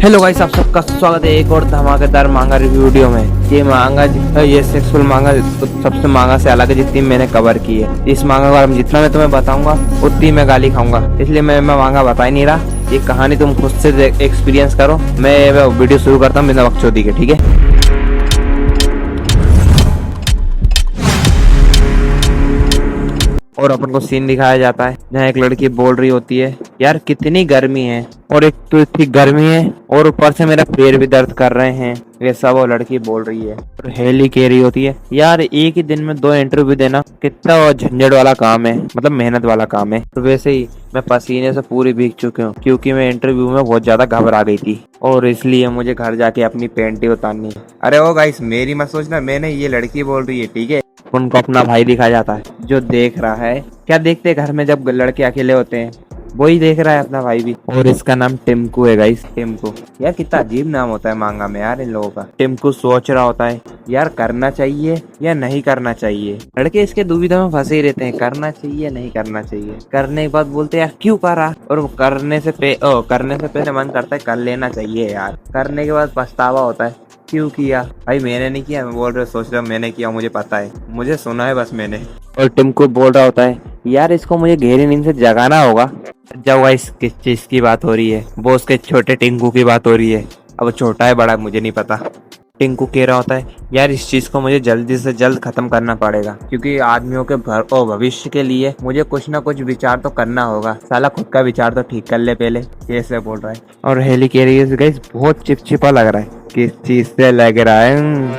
Hello guys, आप सबका स्वागत है एक और धमाकेदार मांगा रिव्यू वीडियो में। ये सेक्सुअल मांगा तो सबसे मांगा से अलग है जितनी मैंने कवर की है। इस मांगा का जितना मैं तुम्हें बताऊंगा उतनी मैं गाली खाऊंगा, इसलिए मैं मांगा बता ही नहीं रहा। ये कहानी तुम खुद से एक्सपीरियंस करो। मैं वीडियो शुरू करता हूँ बिना बकचोदी के, ठीक है। और अपन को सीन दिखाया जाता है जहाँ एक लड़की बोल रही होती है, यार कितनी गर्मी है, और एक तो इतनी गर्मी है और ऊपर से मेरा पैर भी दर्द कर रहे हैं, ऐसा वो लड़की बोल रही है। और हेली कह रही होती है, यार एक ही दिन में 2 इंटरव्यू देना कितना झंझट वाला काम है, मतलब मेहनत वाला काम है। और वैसे ही मैं पसीने से पूरी भीग चुकी हूँ क्योंकि मैं इंटरव्यू में बहुत ज्यादा घबरा गई थी और इसलिए मुझे घर जाके अपनी पैंट ही उतारनी है। अरे ओ गाइस, मेरी मत सोचना, मैंने ये लड़की बोल रही है, ठीक है। उनको अपना भाई दिखाया जाता है जो देख रहा है। क्या देखते हैं घर में जब लड़के अकेले होते हैं, वही देख रहा है अपना भाई भी। और इसका नाम टिम्कू है गाइस, टिम्कू। यार कितना अजीब नाम होता है मांगा में यार इन लोगों का। टिम्कू सोच रहा होता है, यार करना चाहिए या नहीं करना चाहिए। लड़के इसके दुविधा में फंसे ही रहते हैं, करना चाहिए नहीं करना चाहिए। करने के बाद बोलते हैं यार क्यों करा, और करने से पहले मन करता है कर लेना चाहिए यार। करने के बाद पछतावा होता है, क्यों किया भाई, मैंने नहीं किया। मैं बोल रहा सोच रहा मैंने किया, मुझे पता है, मुझे सुना है बस मैंने। और टिम्कू बोल रहा होता है, यार इसको मुझे गहरी नींद से जगाना होगा। जब गाइस किस चीज की बात हो रही है, वो उसके छोटे टिंकू की बात हो रही है। अब छोटा है बड़ा मुझे नहीं पता। टिंकू कह रहा होता है, यार इस चीज को मुझे जल्दी से जल्द खत्म करना पड़ेगा क्योंकि आदमियों के भविष्य के लिए मुझे कुछ ना कुछ विचार तो करना होगा। साला खुद का विचार तो ठीक कर ले पहले, ऐसे बोल रहा है। और हेली कह रही है, गाइस बहुत चिपचिपा लग रहा है। किस चीज से लग रहा है?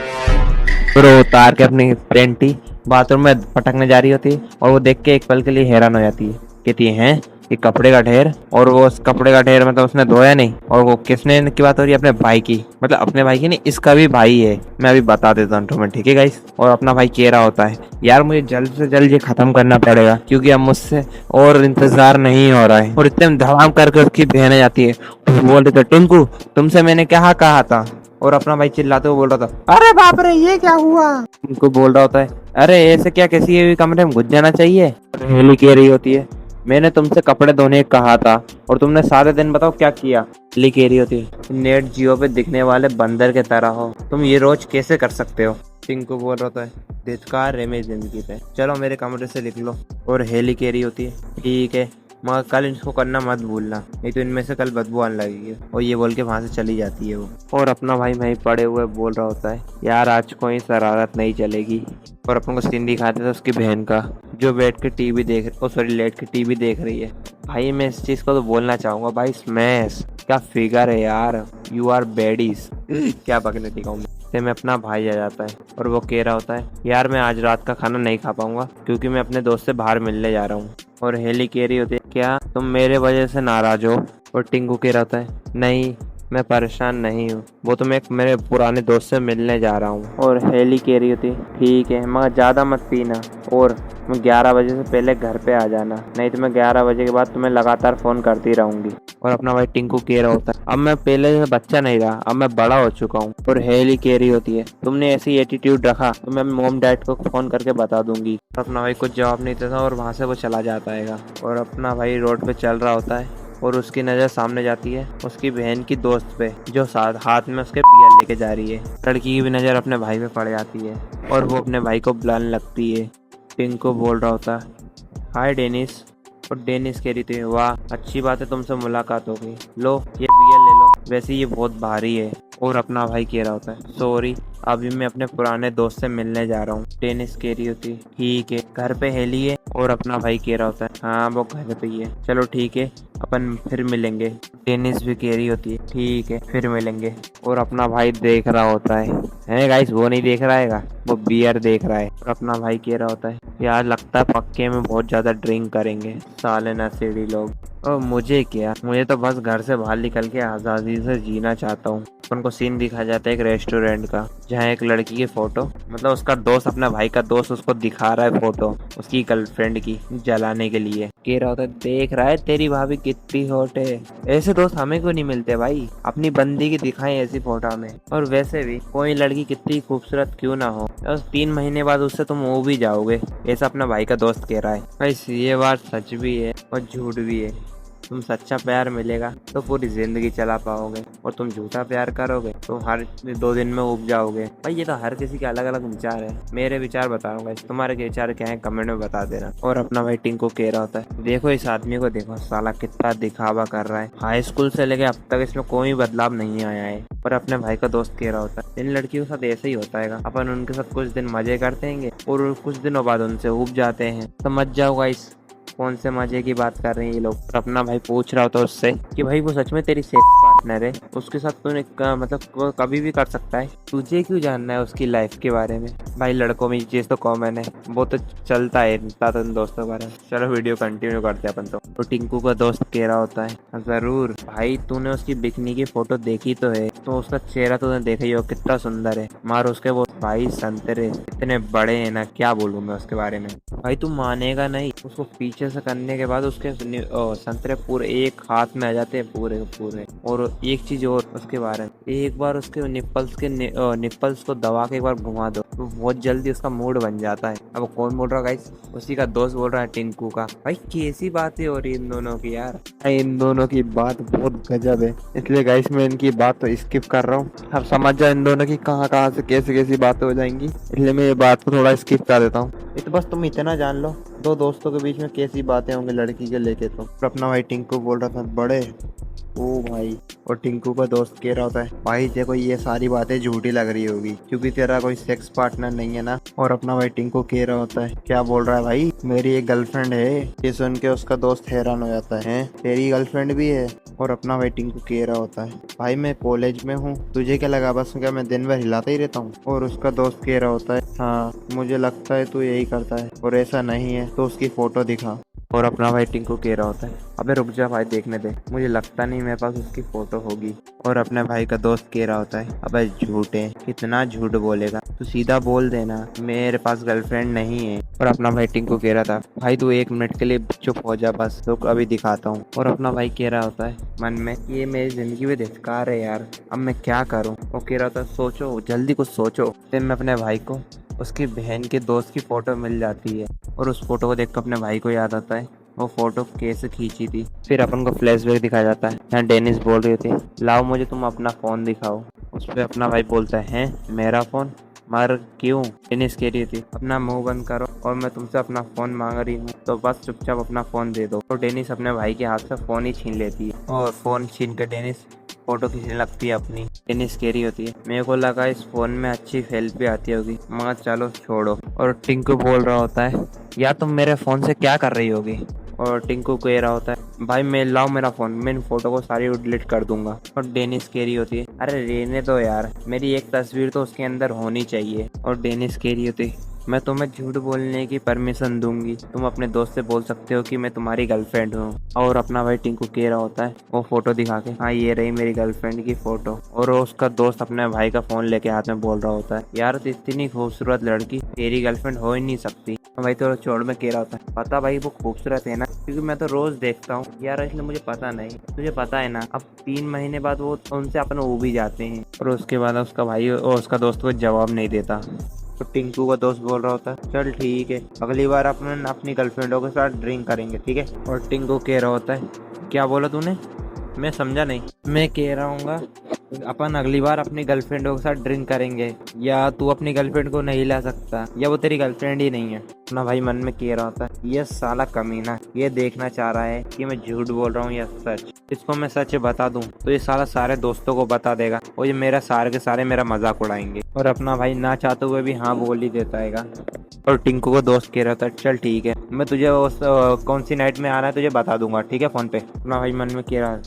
फिर वो उतार के अपनी पेंटी बाथरूम में पटकने जा रही होती है और वो देख के एक पल के लिए हैरान हो जाती है। कहती है, ये कपड़े का ढेर, और वो उस कपड़े का ढेर मतलब उसने धोया नहीं। और वो किसने की बात हो रही है? अपने भाई की, मतलब अपने भाई की नहीं, इसका भी भाई है। मैं अभी बता देता हूँ तुम्हें, ठीक है गाइस। और अपना भाई कह रहा होता है, यार मुझे जल्द से जल्द ये खत्म करना पड़ेगा क्योंकि अब मुझसे और इंतजार नहीं हो रहा है। और इतने धड़ाम करके उसकी बहन जाती है, बोल रही, टिंकू तुमसे मैंने क्या कहा था। और अपना भाई चिल्लाते हुए बोल रहा था, अरे बाप रे ये क्या हुआ। उनको बोल रहा होता है, अरे ऐसे क्या किसी भी कमरे में घुस जाना चाहिए। हेली कह रही होती है, मैंने तुमसे कपड़े धोने कहा था और तुमने सारे दिन बताओ क्या किया। हेली कह रही होती है, नेट जियो पे दिखने वाले बंदर के तरह हो तुम, ये रोज कैसे कर सकते हो। टिंकू बोल रहा है, धिक्कार है मेरी जिंदगी पे, चलो मेरे कमरे से निकलो। और हेली कह रही होती है, ठीक है मगर कल इसको करना मत भूलना, नहीं तो इनमें से कल बदबू आने लगेगी। और ये बोल के वहां से चली जाती है वो। और अपना भाई वहीं पड़े हुए बोल रहा होता है, यार आज कोई शरारत नहीं चलेगी। और अपन को सीन दिखाते थे उसकी बहन का जो बैठ के टीवी देख लेट के टीवी देख रही है। भाई मैं इस चीज को तो बोलना चाहूंगा, भाई स्मैश क्या फिगर है यार, यू आर बेडीज। क्या बकने दिखाऊं मैं अपना भाई आ जाता है और वो कह रहा होता है, यार मैं आज रात का खाना नहीं खा पाऊंगा क्योंकि मैं अपने दोस्त से बाहर मिलने जा रहा हूँ। और हेली कह रही होती है, क्या तुम मेरे वजह से नाराज हो। और टिंकू कह रहा होता है, नहीं मैं परेशान नहीं हूँ, वो तो मैं एक मेरे पुराने दोस्त से मिलने जा रहा हूँ। और हेली कह रही होती, ठीक है मगर ज़्यादा मत पीना और 11 बजे से पहले घर पे आ जाना, नहीं तो मैं 11 बजे के बाद तुम्हें लगातार फ़ोन करती रहूँगी। और अपना भाई टिंकू कह रहा होता है, अब मैं पहले से बच्चा नहीं रहा, अब मैं बड़ा हो चुका हूँ। और हेली कह रही होती है, तुमने ऐसी एटीट्यूड रखा तो मैं मॉम डैड को फ़ोन करके बता दूंगी। अपना भाई कुछ जवाब नहीं देता और वहाँ से वो चला जाता है। और अपना भाई रोड पे चल रहा होता है और उसकी नज़र सामने जाती है उसकी बहन की दोस्त पे जो हाथ में उसके बियर लेके जा रही है। लड़की की भी नज़र अपने भाई पे पड़ जाती है और वो अपने भाई को बुलाने लगती है। टिंकू बोल रहा होता है, हाय डेनिस। और डेनिस कह रही थी, वाह अच्छी बात है तुमसे मुलाकात हो गई, लो ये बियर ले लो, वैसे ये बहुत भारी है। और अपना भाई कह रहा होता है, सॉरी अभी मैं अपने पुराने दोस्त से मिलने जा रहा हूँ। डेनिस कह रही होती, ठीक है घर पे हेली है। और अपना भाई कह रहा होता है, हाँ वो घर पे ही है, चलो ठीक है अपन फिर मिलेंगे। डेनिस भी कह रही होती है, ठीक है फिर मिलेंगे। और अपना भाई देख रहा होता है गाइस, वो नहीं देख रहा है, वो बियर देख रहा है। और अपना भाई कह रहा होता है, यार लगता है पक्के में बहुत ज्यादा ड्रिंक करेंगे साले नशेड़ी लोग। और मुझे क्या, मुझे तो बस घर से बाहर निकल के आज़ादी से जीना चाहता हूँ। उनको सीन दिखाया जाता है एक रेस्टोरेंट का जहाँ एक लड़की की फोटो, मतलब उसका दोस्त अपना भाई का दोस्त उसको दिखा रहा है फोटो उसकी गर्लफ्रेंड की जलाने के लिए। कह रहा होता है, देख रहा है तेरी भाभी कितनी हॉट है, ऐसे दोस्त हमें क्यों नहीं मिलते भाई, अपनी बंदी की दिखाएं ऐसी फोटो में। और वैसे भी कोई लड़की कितनी खूबसूरत क्यों ना हो, 3 महीने बाद उससे तुम हो भी जाओगे, ऐसा अपना भाई का दोस्त कह रहा है। भाई ये बात सच भी है और झूठ भी है। तुम सच्चा प्यार मिलेगा तो पूरी जिंदगी चला पाओगे, और तुम झूठा प्यार करोगे तो हर 2 दिन में उब जाओगे। भाई ये तो हर किसी के अलग अलग विचार है, मेरे विचार बताऊंगा, तुम्हारे विचार क्या है कमेंट में बता देना। और अपना भाई टिंकू कह रहा होता है, देखो इस आदमी को देखो, साला कितना दिखावा कर रहा है, हाई स्कूल से लेके अब तक इसमें कोई बदलाव नहीं आया है। पर अपने भाई का दोस्त कह रहा होता है, इन लड़कियों के साथ ऐसे ही होता है, अपन उनके साथ कुछ दिन मजे करते हैं और कुछ दिनों बाद उनसे उब जाते हैं। समझ जाओ गाइस कौन से मजे की बात कर रहे हैं ये लोग। और अपना भाई पूछ रहा होता है उससे कि भाई वो सच में तेरी सेक्स पार्टनर है, उसके साथ तूने मतलब वो कभी भी कर सकता है, तुझे क्यों जानना है उसकी लाइफ के बारे में। भाई लड़कों में ये चीज तो कॉमन है, वो तो चलता है तुम दोस्तों के बारे में। चलो वीडियो कंटिन्यू करते हैं अपन तो टिंकू का दोस्त कह रहा होता है, जरूर भाई तूने उसकी बिकनी की फोटो देखी तो है, तो उसका चेहरा तूने देखा ही हो, कितना सुंदर है, मार उसके वो भाई संतरे इतने बड़े हैं ना, क्या बोलूं मैं उसके बारे में। भाई तू मानेगा नहीं, उसको पीछे से करने के बाद उसके संतरे पूरे एक हाथ में आ जाते हैं पूरे पूरे। और एक चीज और उसके बारे में, एक बार उसके निप्पल्स को दबा के एक बार घुमा दो तो बहुत जल्दी उसका मूड बन जाता है। अब कौन बोल रहा है गाइस, उसी का दोस्त बोल रहा है टिंकू का। भाई कैसी बातें हो रही इन दोनों की यार, इन दोनों की बात बहुत गजब है, इसलिए गाइस मैं इनकी बात तो स्किप कर रहा हूँ। अब समझ जाओ इन दोनों की कहाँ से कैसी कैसी बातें हो जाएंगी, इसलिए मैं ये बात को थोड़ा स्किप कर देता हूँ। तो बस तुम इतना जान लो दो दोस्तों के बीच में कैसी बातें होंगी लड़की के लेके। तो अपना भाई टिंकू बोल रहा था, बड़े ओ भाई, और टिंकू का दोस्त कह रहा होता है, भाई देखो ये सारी बातें झूठी लग रही होगी क्योंकि तेरा कोई सेक्स पार्टनर नहीं है ना। और अपना भाई टिंकू कह रहा होता है, क्या बोल रहा है भाई, मेरी एक गर्लफ्रेंड है। ये सुन के उसका दोस्त हैरान हो जाता है, तेरी गर्लफ्रेंड भी है। और अपना भाई टिंकू कह रहा होता है, भाई मैं कॉलेज में हूँ, तुझे क्या लगा बस क्या मैं दिन भर हिलाता ही रहता हूँ। और उसका दोस्त कह रहा होता है, हाँ मुझे लगता है तू यही करता है, और ऐसा नहीं है तो उसकी फोटो दिखा। और अपना भाई टिंकू कह रहा होता है, अबे रुक जा भाई देखने दे, मुझे लगता नहीं मेरे पास उसकी फोटो होगी। और अपने भाई का दोस्त कह रहा होता है, अबे झूठे, कितना झूठ बोलेगा, तू सीधा बोल देना मेरे पास गर्लफ्रेंड नहीं है। और अपना भाई टिंकू कह रहा था, भाई तू 1 मिनट के लिए चुप हो जा बस, तो अभी दिखाता हूँ। और अपना भाई कह रहा होता है मन में, ये मेरी जिंदगी में धिक्कार है यार, अब मैं क्या करूँ। वो कह रहा था, सोचो जल्दी कुछ सोचो। फिर मैं अपने भाई को उसकी बहन के दोस्त की फोटो मिल जाती है, और उस फोटो को देखकर अपने भाई को याद आता है वो फोटो कैसे खींची थी। फिर अपन को फ्लैशबैक दिखाया जाता है, यहाँ डेनिस बोल रही थी, लाओ मुझे तुम अपना फोन दिखाओ। उस पर अपना भाई बोलता है, मेरा फोन, मर क्यों। डेनिस कह रही थी, अपना मुंह बंद करो, और मैं तुमसे अपना फोन मांग रही हूँ तो बस चुपचाप अपना फोन दे दो। तो डेनिस अपने भाई के हाथ से फोन ही छीन लेती है, और फोन छीन कर डेनिस फोटो खींचने लगती है अपनी। डेनिस कह रही होती है, मेरे को लगा इस फोन में अच्छी सेल्फी आती होगी, मगर चलो छोड़ो। और टिंकू बोल रहा होता है, या तुम मेरे फोन से क्या कर रही होगी। और टिंकू कह रहा होता है, भाई मैं लाओ मेरा फोन, मैं इन फोटो को सारी डिलीट कर दूंगा। और डेनिस कह रही होती है, अरे रहने दो यार, मेरी एक तस्वीर तो उसके अंदर होनी चाहिए। और डेनिस कह रही होती है, मैं तुम्हें झूठ बोलने की परमिशन दूंगी, तुम अपने दोस्त से बोल सकते हो कि मैं तुम्हारी गर्लफ्रेंड हूँ। और अपना भाई टिंकू कह रहा होता है वो फोटो दिखा के, हाँ ये रही मेरी गर्लफ्रेंड की फोटो। और उसका दोस्त अपने भाई का फोन लेके हाथ में बोल रहा होता है, यार तो इतनी खूबसूरत लड़की तेरी गर्लफ्रेंड हो ही नहीं सकती। भाई तो छोड़ में कह रहा होता है, पता भाई वो खूबसूरत है ना, क्योंकि मैं तो रोज देखता हूँ यार, इसलिए मुझे पता नहीं, तुझे पता है ना। अब 3 महीने बाद वो उनसे अपन वो भी जाते हैं। और उसके बाद उसका भाई और उसका दोस्त को जवाब नहीं देता। तो टिंकू का दोस्त बोल रहा होता है, चल ठीक है, अगली बार अपन अपनी गर्लफ्रेंडों के साथ ड्रिंक करेंगे, ठीक है। और टिंकू कह रहा होता है, क्या बोला तूने, मैं समझा नहीं। मैं कह रहा हूँ अपन अगली बार अपनी गर्लफ्रेंडों के साथ ड्रिंक करेंगे, या तू अपनी गर्लफ्रेंड को नहीं ला सकता, या वो तेरी गर्लफ्रेंड ही नहीं है। अपना भाई मन में कह रहा होता है, ये साला कमीना, ये देखना चाह रहा है कि मैं झूठ बोल रहा हूँ या सच। इसको मैं सच बता दूं तो ये साला सारे दोस्तों को बता देगा, और ये मेरा सारे के सारे मेरा मजाक उड़ाएंगे। और अपना भाई ना चाहते हुए भी हाँ बोल ही देता है। और टिंकू को दोस्त कह रहा था, चल ठीक है, मैं तुझे उस कौन सी नाइट में आना है तुझे बता दूंगा, ठीक है, फोन पे। अपना भाई मन में कह रहा,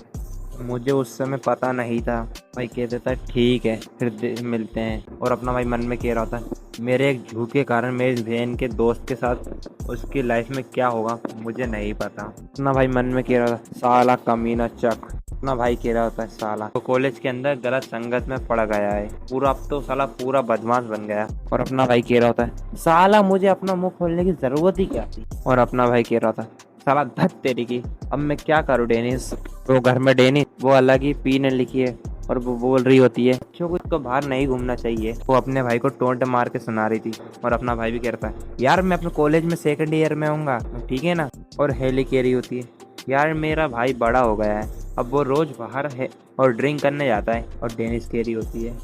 मुझे उस समय पता नहीं था। भाई कह देता है, ठीक है फिर मिलते हैं। और अपना भाई मन में कह रहा था, मेरे एक झूठ के कारण मेरी बहन के दोस्त के साथ उसकी लाइफ में क्या होगा मुझे नहीं पता। अपना भाई मन में कह रहा था, साला कमीना चक। अपना भाई कह रहा होता है, साला तो कॉलेज के अंदर गलत संगत में पड़ गया है पूरा, अब तो साला पूरा बदमाश बन गया। और अपना भाई कह रहा होता है, साला मुझे अपना मुंह खोलने की जरूरत ही क्या थी। और अपना भाई कह रहा था, साला धत तेरी की, अब मैं क्या करूँ डेनिस। तो घर में डेनिस वो अलग ही पीने लिखी है, और वो बोल रही होती है बच्चों को इसको बाहर नहीं घूमना चाहिए। वो अपने भाई को टोंट मार के सुना रही थी। और अपना भाई भी कहता है, यार मैं अपने कॉलेज में 2nd ईयर में आऊंगा, ठीक है ना। और हेली कह रही होती है, यार मेरा भाई बड़ा हो गया है, अब वो रोज बाहर है और ड्रिंक करने जाता है और डेनिस कह रही होती है,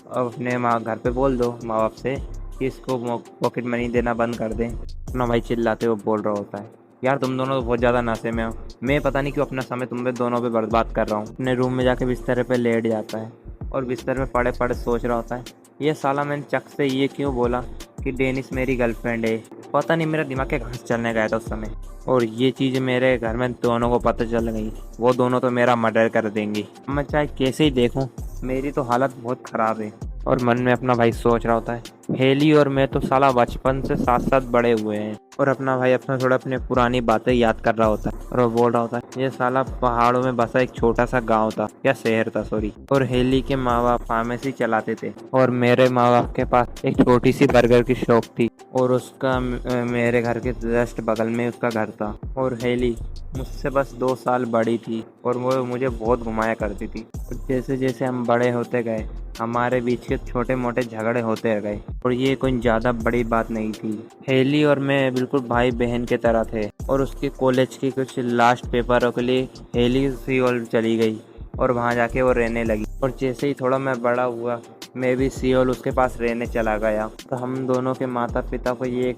अब अपने माँ घर पे बोल दो माँ बाप से कि इसको पॉकेट मनी देना बंद कर दें। अपना भाई चिल्लाते हुए बोल रहा होता है, यार तुम दोनों तो बहुत ज़्यादा नशे में हो, मैं पता नहीं क्यों अपना समय तुम पे दोनों पे बर्बाद कर रहा हूँ। अपने रूम में जाके बिस्तर पे लेट जाता है और बिस्तर में पड़े पड़े सोच रहा होता है, ये साला मैंने चक से ये क्यों बोला कि डेनिस मेरी गर्लफ्रेंड है। पता नहीं मेरा दिमाग के घास चलने गया था उस समय, और ये चीज़ मेरे घर में दोनों को पता चल गई, वो दोनों तो मेरा मर्डर कर देंगी। मैं चाहे कैसे ही देखूं, मेरी तो हालत बहुत ख़राब है। और मन में अपना भाई सोच रहा होता है, हेली और मैं तो साला बचपन से साथ साथ बड़े हुए हैं। और अपना भाई अपना थोड़ा अपने पुरानी बातें याद कर रहा होता है और वो बोल रहा होता है, ये साला पहाड़ों में बसा एक छोटा सा गांव था या शहर था सॉरी, और हेली के माँ बाप फार्मेसी चलाते थे और मेरे माँ बाप के पास एक छोटी सी बर्गर की शॉप थी और उसका मेरे घर के जस्ट बगल में उसका घर था। और हेली मुझसे बस 2 साल बड़ी थी और वो मुझे बहुत घुमाया करती थी। जैसे जैसे हम बड़े होते गए हमारे बीच के छोटे मोटे झगड़े होते गए और ये कोई ज़्यादा बड़ी बात नहीं थी। हेली और मैं बिल्कुल भाई बहन के तरह थे और उसके कॉलेज की कुछ लास्ट पेपरों के लिए हेली सियोल चली गई और वहाँ जाके वो रहने लगी। और जैसे ही थोड़ा मैं बड़ा हुआ मैं भी सियोल उसके पास रहने चला गया। तो हम दोनों के माता पिता को ये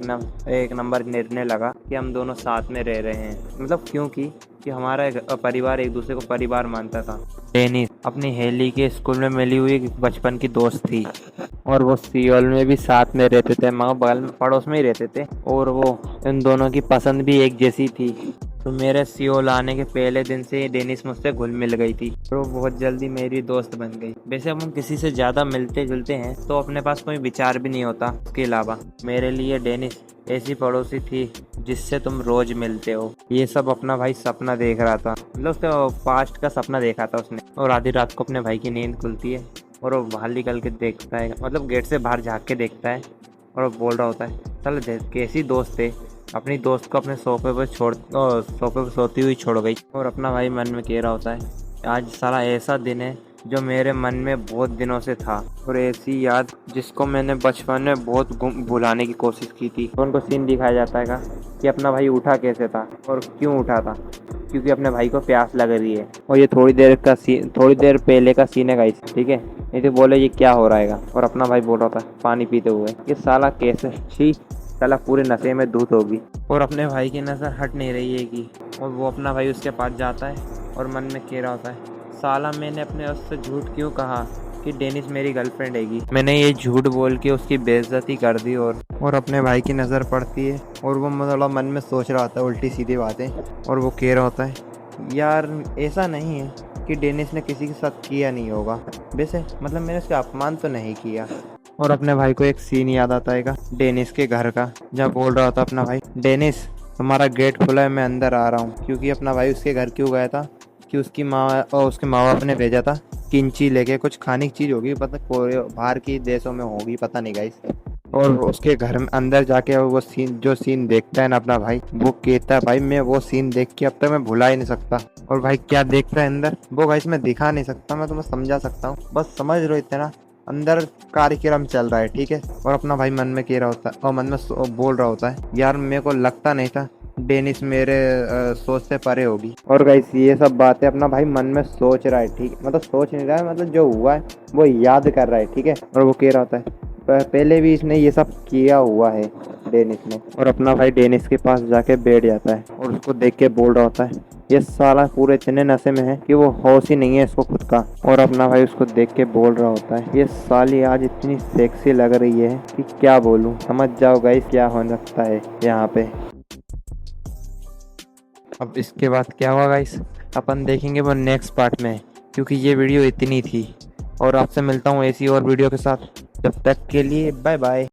एक नंबर निर्णय लगा कि हम दोनों साथ में रह रहे हैं, मतलब क्योंकि हमारा परिवार एक दूसरे को परिवार मानता था। डेनिस अपनी हेली के स्कूल में मिली हुई बचपन की दोस्त थी और वो सियोल में भी साथ में रहते थे, मगर बगल में पड़ोस में ही रहते थे और वो इन दोनों की पसंद भी एक जैसी थी। तो मेरे सियोल आने के पहले दिन से डेनिस मुझसे घुल मिल गई थी और वो बहुत जल्दी मेरी दोस्त बन गई। वैसे हम किसी से ज़्यादा मिलते जुलते हैं तो अपने पास कोई विचार भी नहीं होता, उसके अलावा मेरे लिए डेनिस ऐसी पड़ोसी थी जिससे तुम रोज मिलते हो। ये सब अपना भाई सपना देख रहा था, मतलब उसका पास्ट का सपना देखा था उसने। और आधी रात को अपने भाई की नींद खुलती है और वो बाहर निकल के देखता है, मतलब गेट से बाहर झाँक के देखता है और वो बोल रहा होता है, चल कैसी दोस्त है, अपनी दोस्त को अपने सोफे पर सोती हुई छोड़ गई। और अपना भाई मन में कह रहा होता है, आज सारा ऐसा दिन है जो मेरे मन में बहुत दिनों से था और ऐसी याद जिसको मैंने बचपन में बहुत भुलाने की कोशिश की थी। तो उनको सीन दिखाया जाता है कि अपना भाई उठा कैसे था और क्यों उठा था, क्योंकि अपने भाई को प्यास लग रही है। और ये थोड़ी देर पहले का सीन है गाइस, ठीक है, नहीं तो बोले ये क्या हो रहा है। और अपना भाई बोल रहा था पानी पीते हुए, ये साला कैसे, छी साला पूरे नशे में धुत होगी। और अपने भाई की नज़र हट नहीं रही है कि, और वो अपना भाई उसके पास जाता है और मन में कह रहा होता है, साला मैंने अपने उससे झूठ क्यों कहा कि डेनिस मेरी गर्लफ्रेंड हैगी, मैंने ये झूठ बोल के उसकी बेइज्जती कर दी। और अपने भाई की नज़र पड़ती है और वो थोड़ा मन में सोच रहा होता है उल्टी सीधी बातें और वो कह रहा होता है, यार ऐसा नहीं है कि डेनिस ने किसी के साथ किया नहीं होगा, वैसे मतलब मैंने उसका अपमान तो नहीं किया। और अपने भाई को एक सीन याद आता है डेनिस के घर का, जहाँ बोल रहा होता अपना भाई, डेनिस तुम्हारा गेट खुला है, मैं अंदर आ रहा हूँ। क्योंकि अपना भाई उसके घर क्यों गया था कि उसकी माँ और उसके माँ बाप ने भेजा था किंची लेके, कुछ खाने की चीज़ होगी, पता बाहर की देशों में होगी पता नहीं गाइस। और उसके घर में अंदर जाके वो सीन देखता है ना अपना भाई, वो कहता है भाई मैं वो सीन देख के अब तक मैं भुला ही नहीं सकता। और भाई क्या देखता है अंदर वो गाइस मैं दिखा नहीं सकता, मैं तुम्हें समझा सकता हूँ, बस समझ लो इतना अंदर कार्यक्रम चल रहा है, ठीक है। और अपना भाई मन में कह रहा होता है और मन में बोल रहा होता है, यार मेरे को लगता नहीं था डेनिस मेरे सोच से परे होगी। और गाइस ये सब बातें अपना भाई मन में सोच रहा है, ठीक, मतलब सोच नहीं रहा है, मतलब जो हुआ है वो याद कर रहा है, ठीक है। और वो कह रहा होता है पहले भी इसने ये सब किया हुआ है डेनिस ने। और अपना भाई डेनिस के पास जाके बैठ जाता है और उसको देख के बोल रहा होता है, ये साला पूरे इतने नशे में है कि वो होश ही नहीं है इसको खुद का। और अपना भाई उसको देख के बोल रहा होता है, ये साली आज इतनी सेक्सी लग रही है कि क्या बोलूं, समझ जाओ गाइस क्या हो सकता है यहाँ पे। अब इसके बाद क्या हुआ गाइस अपन देखेंगे वो नेक्स्ट पार्ट में, क्योंकि ये वीडियो इतनी थी। और आपसे मिलता हूँ ऐसी और वीडियो के साथ, जब तक के लिए बाय बाय।